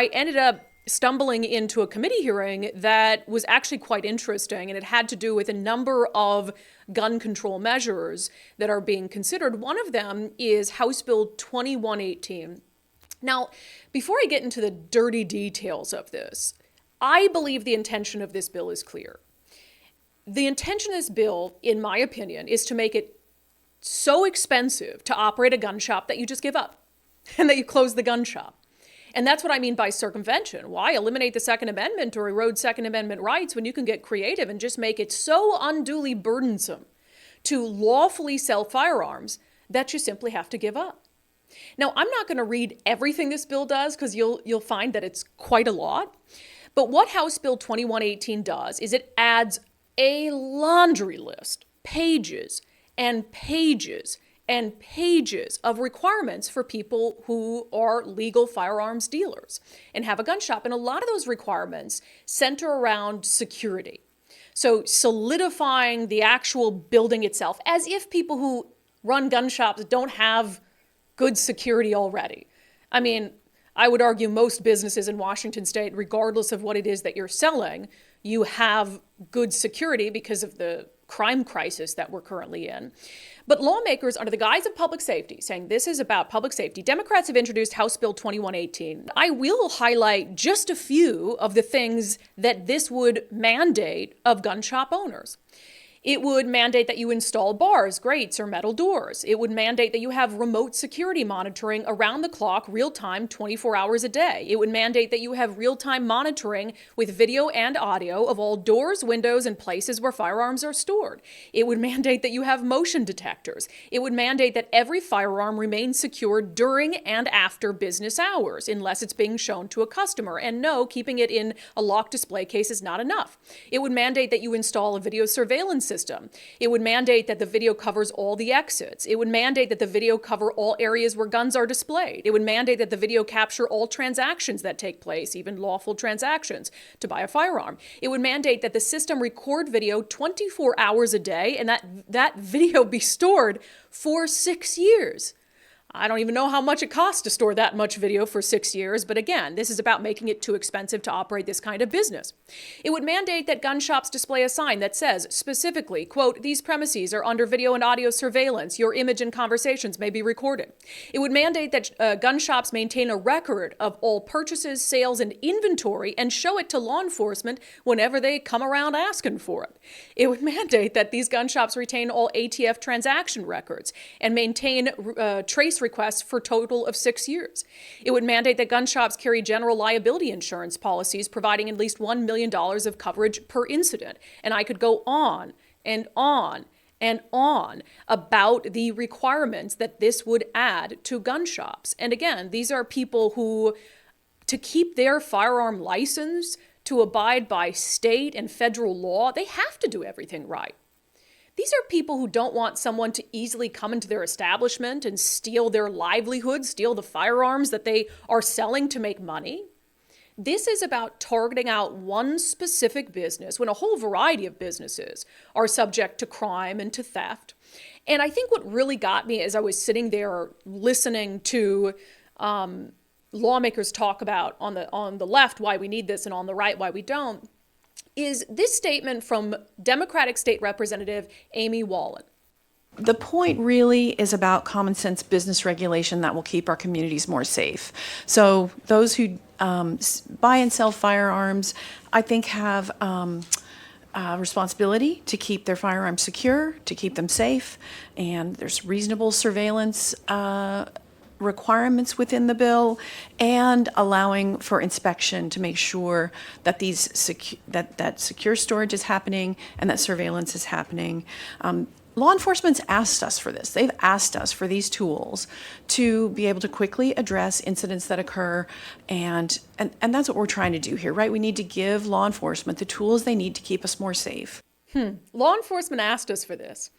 I ended up stumbling into a committee hearing that was actually quite interesting, and it had to do with a number of gun control measures that are being considered. One of them is House Bill 2118. Now, before I get into the dirty details of this, I believe the intention of this bill is clear. The intention of this bill, in my opinion, is to make it so expensive to operate a gun shop that you just give up and that you close the gun shop. And that's what I mean by circumvention. Why eliminate the Second Amendment or erode Second Amendment rights when you can get creative and just make it so unduly burdensome to lawfully sell firearms that you simply have to give up? Now, I'm not going to read everything this bill does because you'll find that it's quite a lot. But what House Bill 2118 does is it adds a laundry list, pages and pages and pages of requirements for people who are legal firearms dealers and have a gun shop. And a lot of those requirements center around security. So solidifying the actual building itself, as if people who run gun shops don't have good security already. I mean, I would argue most businesses in Washington state, regardless of what it is that you're selling, you have good security because of the crime crisis that we're currently in. But lawmakers, under the guise of public safety, saying this is about public safety, Democrats have introduced House Bill 2118. I will highlight just a few of the things that this would mandate of gun shop owners. It would mandate that you install bars, grates, or metal doors. It would mandate that you have remote security monitoring around the clock, real-time, 24 hours a day. It would mandate that you have real-time monitoring with video and audio of all doors, windows, and places where firearms are stored. It would mandate that you have motion detectors. It would mandate that every firearm remains secure during and after business hours, unless it's being shown to a customer. And no, keeping it in a locked display case is not enough. It would mandate that you install a video surveillance system. It would mandate that the video covers all the exits. It would mandate that the video cover all areas where guns are displayed. It would mandate that the video capture all transactions that take place, even lawful transactions to buy a firearm. It would mandate that the system record video 24 hours a day and that video be stored for 6 years. I don't even know how much it costs to store that much video for 6 years, but again, this is about making it too expensive to operate this kind of business. It would mandate that gun shops display a sign that says specifically, quote, "These premises are under video and audio surveillance. Your image and conversations may be recorded." It would mandate that gun shops maintain a record of all purchases, sales, and inventory and show it to law enforcement whenever they come around asking for it. It would mandate that these gun shops retain all ATF transaction records and maintain trace requests for a total of 6 years. It would mandate that gun shops carry general liability insurance policies providing at least $1 million of coverage per incident. And I could go on and on and on about the requirements that this would add to gun shops. And again, these are people who, to keep their firearm license, to abide by state and federal law, they have to do everything right. These are people who don't want someone to easily come into their establishment and steal their livelihood, steal the firearms that they are selling to make money. This is about targeting out one specific business when a whole variety of businesses are subject to crime and to theft. And I think what really got me as I was sitting there listening to lawmakers talk about on the left why we need this and on the right why we don't, is this statement from Democratic State Representative Amy Wallen. The point really is about common sense business regulation that will keep our communities more safe. So those who buy and sell firearms, I think, have responsibility to keep their firearms secure, to keep them safe, and there's reasonable surveillance requirements within the bill, and allowing for inspection to make sure that that secure storage is happening and that surveillance is happening. Law enforcement's asked us for this. They've asked us for these tools to be able to quickly address incidents that occur, and that's what we're trying to do here, right? We need to give law enforcement the tools they need to keep us more safe. Law enforcement asked us for this,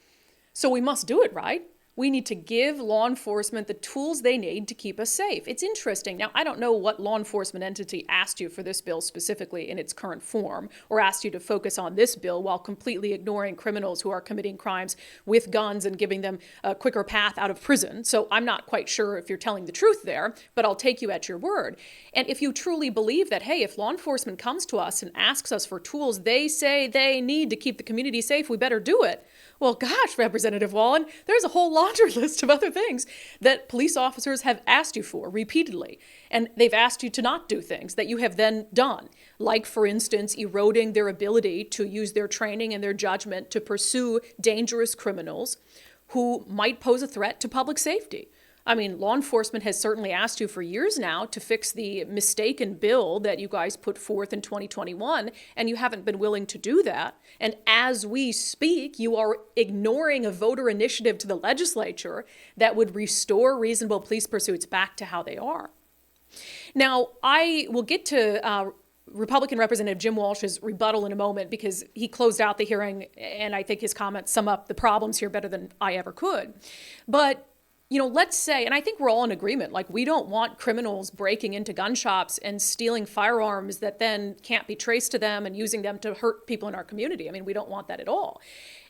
so we must do it, right? We need to give law enforcement the tools they need to keep us safe. It's interesting. Now, I don't know what law enforcement entity asked you for this bill specifically in its current form, or asked you to focus on this bill while completely ignoring criminals who are committing crimes with guns and giving them a quicker path out of prison. So I'm not quite sure if you're telling the truth there, but I'll take you at your word. And if you truly believe that, hey, if law enforcement comes to us and asks us for tools they say they need to keep the community safe, we better do it. Well, gosh, Representative Wallen, there's a whole laundry list of other things that police officers have asked you for repeatedly. And they've asked you to not do things that you have then done, like, for instance, eroding their ability to use their training and their judgment to pursue dangerous criminals who might pose a threat to public safety. I mean, law enforcement has certainly asked you for years now to fix the mistaken bill that you guys put forth in 2021, and you haven't been willing to do that. And as we speak, you are ignoring a voter initiative to the legislature that would restore reasonable police pursuits back to how they are. Now, I will get to Republican Representative Jim Walsh's rebuttal in a moment, because he closed out the hearing, and I think his comments sum up the problems here better than I ever could. But let's say, and I think we're all in agreement, like, we don't want criminals breaking into gun shops and stealing firearms that then can't be traced to them and using them to hurt people in our community. I mean, we don't want that at all.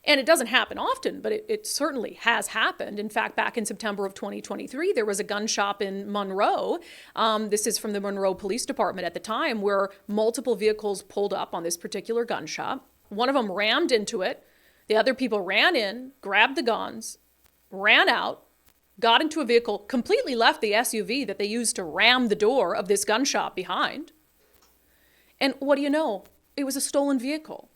And it doesn't happen often, but it certainly has happened. In fact, back in September of 2023, there was a gun shop in Monroe. This is from the Monroe Police Department at the time, where multiple vehicles pulled up on this particular gun shop. One of them rammed into it. The other people ran in, grabbed the guns, ran out, got into a vehicle, completely left the SUV that they used to ram the door of this gun shop behind. And what do you know? It was a stolen vehicle.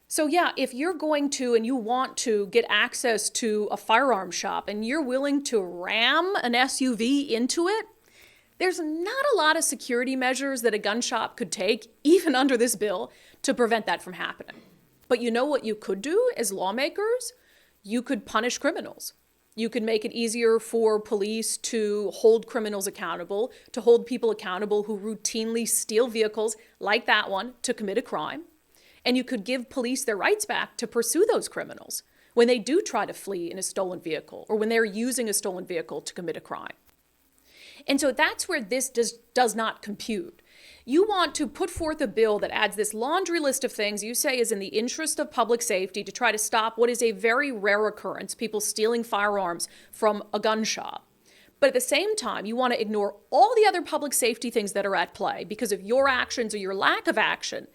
So yeah, if you're going to and you want to get access to a firearm shop and you're willing to ram an SUV into it, there's not a lot of security measures that a gun shop could take, even under this bill, to prevent that from happening. But you know what you could do as lawmakers? You could punish criminals. You could make it easier for police to hold criminals accountable, to hold people accountable who routinely steal vehicles like that one to commit a crime. And you could give police their rights back to pursue those criminals when they do try to flee in a stolen vehicle or when they're using a stolen vehicle to commit a crime. And so that's where this does not compute. You want to put forth a bill that adds this laundry list of things you say is in the interest of public safety to try to stop what is a very rare occurrence, people stealing firearms from a gun shop. But at the same time, you want to ignore all the other public safety things that are at play because of your actions or your lack of action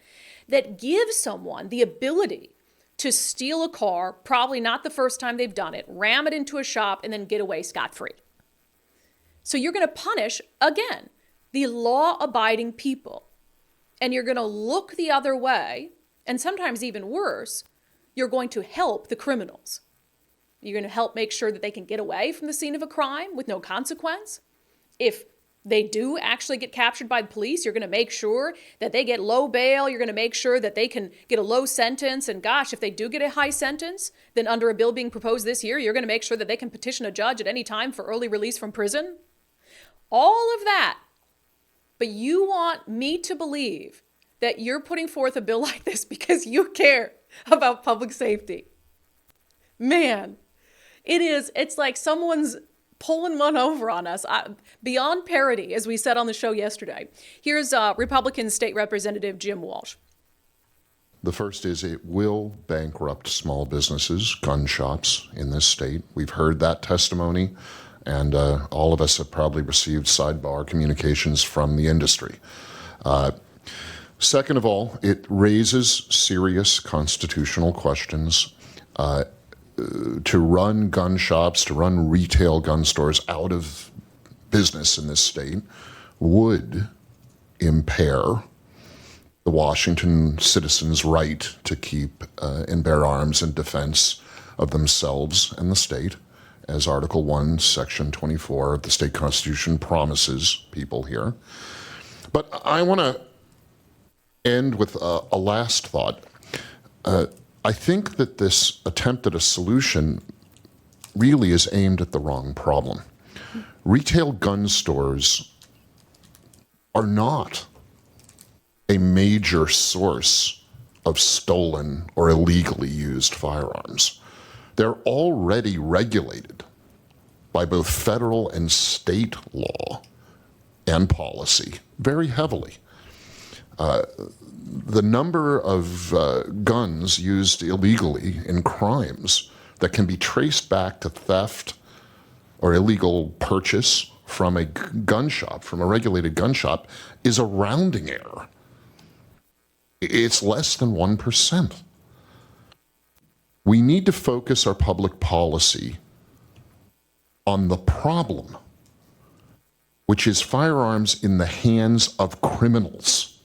that give someone the ability to steal a car, probably not the first time they've done it, ram it into a shop, and then get away scot-free. So you're going to punish, again, the law-abiding people. And you're going to look the other way, and sometimes even worse, you're going to help the criminals. You're going to help make sure that they can get away from the scene of a crime with no consequence. If they do actually get captured by the police, you're going to make sure that they get low bail. You're going to make sure that they can get a low sentence. And gosh, if they do get a high sentence, then under a bill being proposed this year, you're going to make sure that they can petition a judge at any time for early release from prison. All of that. But you want me to believe that you're putting forth a bill like this because you care about public safety. Man, it's like someone's pulling one over on us. Beyond parody, as we said on the show yesterday. Here's Republican State Representative Jim Walsh. The first is it will bankrupt small businesses, gun shops in this state. We've heard that testimony. And all of us have probably received sidebar communications from the industry. Second of all, it raises serious constitutional questions. To run gun shops, to run retail gun stores out of business in this state would impair the Washington citizens' right to keep and bear arms in defense of themselves and the state, as Article 1, Section 24 of the state constitution promises people here. But I want to end with a last thought. I think that this attempt at a solution really is aimed at the wrong problem. Retail gun stores are not a major source of stolen or illegally used firearms. They're already regulated by both federal and state law and policy very heavily. The number of guns used illegally in crimes that can be traced back to theft or illegal purchase from a gun shop, from a regulated gun shop, is a rounding error. It's less than 1%. We need to focus our public policy on the problem, which is firearms in the hands of criminals,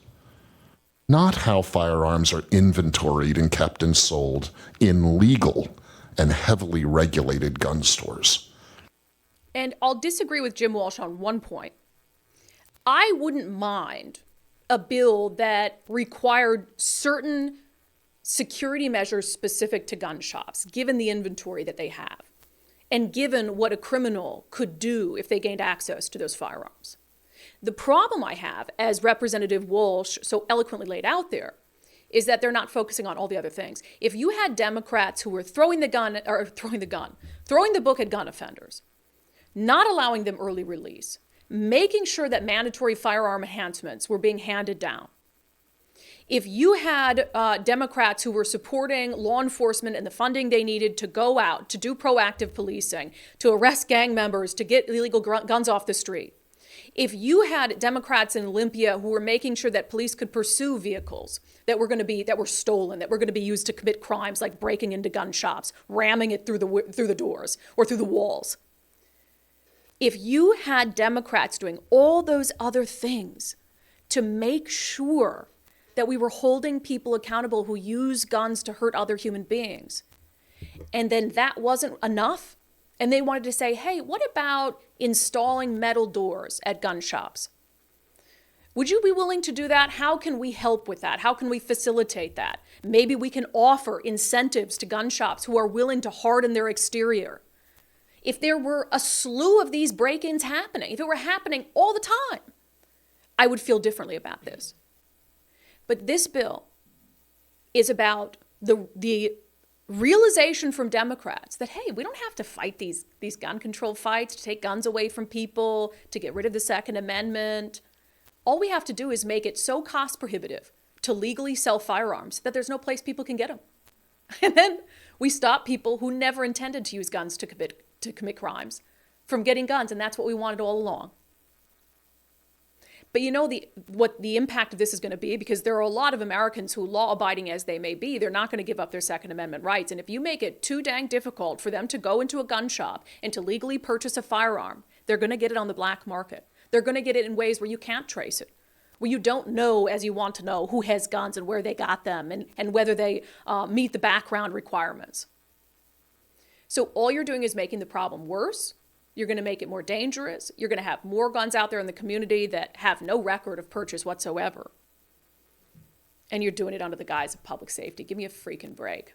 not how firearms are inventoried and kept and sold in legal and heavily regulated gun stores. And I'll disagree with Jim Walsh on one point. I wouldn't mind a bill that required certain security measures specific to gun shops, given the inventory that they have, and given what a criminal could do if they gained access to those firearms. The problem I have, as Representative Walsh so eloquently laid out there, is that they're not focusing on all the other things. If you had Democrats who were throwing the book at gun offenders, not allowing them early release, making sure that mandatory firearm enhancements were being handed down. If you had Democrats who were supporting law enforcement and the funding they needed to go out, to do proactive policing, to arrest gang members, to get illegal guns off the street. If you had Democrats in Olympia who were making sure that police could pursue vehicles that were stolen, that were going to be used to commit crimes like breaking into gun shops, ramming it through the doors or through the walls. If you had Democrats doing all those other things to make sure that we were holding people accountable who use guns to hurt other human beings, and then that wasn't enough, and they wanted to say, hey, what about installing metal doors at gun shops? Would you be willing to do that? How can we help with that? How can we facilitate that? Maybe we can offer incentives to gun shops who are willing to harden their exterior. If there were a slew of these break-ins happening, if it were happening all the time, I would feel differently about this. But this bill is about the realization from Democrats that, hey, we don't have to fight these gun control fights, to take guns away from people, to get rid of the Second Amendment. All we have to do is make it so cost prohibitive to legally sell firearms that there's no place people can get them. And then we stop people who never intended to use guns to commit crimes from getting guns, and that's what we wanted all along. But you know what the impact of this is going to be, because there are a lot of Americans who, law-abiding as they may be, they're not going to give up their Second Amendment rights. And if you make it too dang difficult for them to go into a gun shop and to legally purchase a firearm, they're going to get it on the black market. They're going to get it in ways where you can't trace it, where you don't know, as you want to know, who has guns and where they got them and whether they meet the background requirements. So all you're doing is making the problem worse. You're going to make it more dangerous. You're going to have more guns out there in the community that have no record of purchase whatsoever. And you're doing it under the guise of public safety. Give me a freaking break.